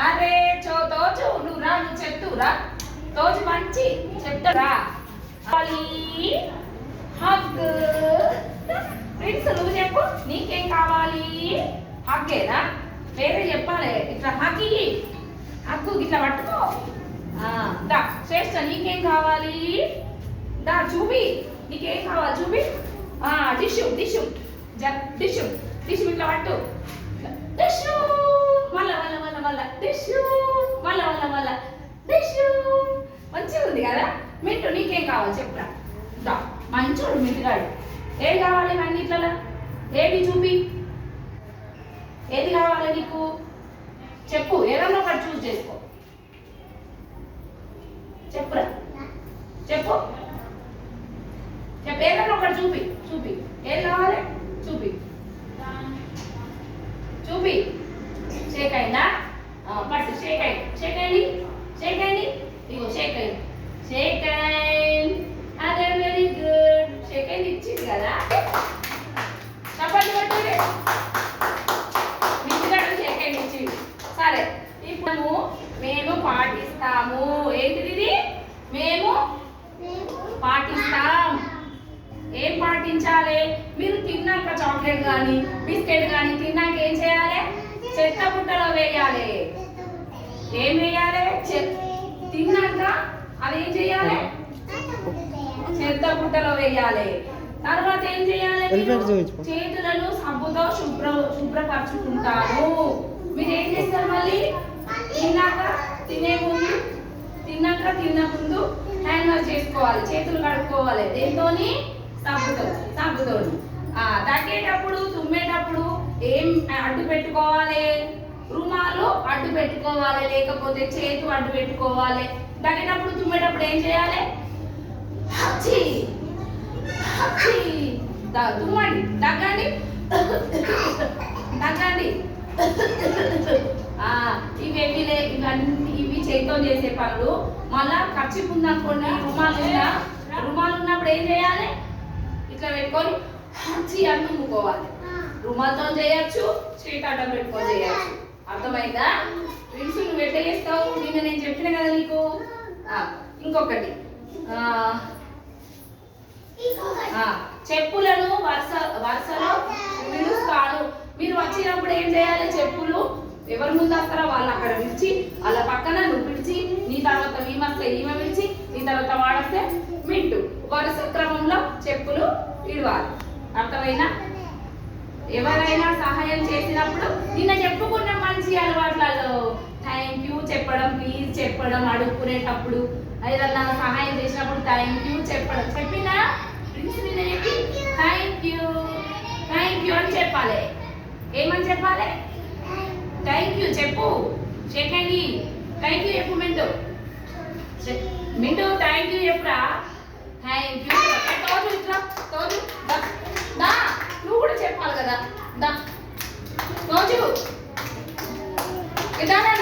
అరే తోజు నువ్వు రా, నువ్వు చెప్తురా. తోజు మంచి చెప్తారా. హగ్. ఫ్రెండ్స్ నువ్వు చెప్పు, నీకేం కావాలి? హగ్గేనా? వేరే చెప్పాలి. ఇట్లా హగ్గి హగ్గు ఇట్లా పట్టుకో. దా శ్రేష్ఠ, నీకేం కావాలి? దా చూపి, నీకేం కావాలి చూపి. టిష్యూ టిష్యూ టిష్యూ టిష్యూ ఇట్లా పట్టు. టిష్యూ మళ్ళా మళ్ళా మళ్ళా మళ్ళా టిష్యూ మళ్ళా మళ్ళా మళ్ళా టిష్యూ. మంచిగా ఉంది కదా. మింటు నీకేం కావాలి చెప్పురా. దా మంచోడు మింటుగాడు. ఏది కావాలి అన్నిట్లలో? ఏది చూపి, ఏది కావాలి నీకు చెప్పు. ఏదన్నా ఒకటి చూస్ చేసుకో. చెప్పురా, చెప్పు చెప్పు. ఏదన్నా ఒకటి చూపి చూపి. ఏది కావాలి చూపి చూపి. షేక్ అయిందా? పట్టు. షేక్ అయింది, షేక్ అయింది, షేక్ అయింది. ఇగో షేక్ అయింది, షేక్ అయింది. అదే వెరీ గుడ్. షేక్ అయింది ఇచ్చింది కదా. చప్పట్లు పట్టుకోండి. మించుగాడు షేక్ అయింది ఇచ్చింది. సరే ఇప్పుడు మేము పాటిస్తాము. ఏంటిది ఇది? మేము పాటిస్తాం. ఏం పాటించాలి? మీరు తిన్నాక చాక్లెట్ కానీ బిస్కెట్ కానీ తిన్నాక ఏం చేయాలి? చెత్త బుట్టలో వేయాలి. ఏం వేయాలి? తిన్నాక అదేం చేయాలి? చెత్త బుట్టలో వేయాలి. తర్వాత ఏం చేయాలి? చేతులను సబ్బుతో శుభ్రపరచుకుంటారు. మీరు ఏం చేస్తారు? మళ్ళీ తిన్నాక తినే ముందు హ్యాండ్ వాష్ చేసుకోవాలి. చేతులు కడుక్కోవాలి. దేంతోని? సబ్బుతో. దగ్గేటప్పుడు తుమ్మేటప్పుడు ఏం అడ్డు పెట్టుకోవాలి? రుమాలు అడ్డు పెట్టుకోవాలి, లేకపోతే చేతు అడ్డు పెట్టుకోవాలి. దగ్గేటప్పుడు తుమ్మేటప్పుడు ఏం చేయాలి? తుమ్మండి, దగ్గండి, దగ్గండి. ఇవి చేతితో చేసే పనులు. మళ్ళా ఖర్చు ఉందనుకోండి, రుమాలు ఉన్నప్పుడు ఏం చేయాలి? ఇట్లా పెట్టుకొని అని తుమ్ముకోవాలి. రుమాలతో చేయొచ్చు, చేతి అడ్డం పెట్టుకొని చేయొచ్చు. అర్థమైందా? ఫ్రెండ్స్ నువ్వు ఎట్లా చేస్తావు? నేను చెప్పిన కదా నీకు. ఇంకొకటి, చెప్పులను వరుసలో విడుస్తాను. మీరు వచ్చినప్పుడు ఏం చేయాలి? చెప్పులు ఎవరి ముందు వస్తారో వాళ్ళు అక్కడ విడిచి, వాళ్ళ పక్కన నువ్వు విడిచి, నీ తర్వాత ఈమె విడిచి, నీ తర్వాత వాడస్తే మింటు. వరుస క్రమంలో చెప్పులు ఇడవాలి. అర్థమైనా? ఎవరైనా సహాయం చేసినప్పుడు నిన్న చెప్పుకున్న మంచి అలవాట్లలో థ్యాంక్ యూ చెప్పడం, ప్లీజ్ చెప్పడం, అడుక్కునేటప్పుడు ఏదన్నా సహాయం చేసినప్పుడు థ్యాంక్ యూ చెప్పడం. చెప్పినా థ్యాంక్ యూ అని చెప్పాలి. ఏమని చెప్పాలి? థ్యాంక్ యూ చెప్పు. చెప్పండి. థ్యాంక్ యూ చెప్పు. మింటూ థ్యాంక్ యూ చెప్పురా. Thank you. తోజు దా, నువ్వు కూడా చెప్పాలి కదా. దా తోజు, ఇదానా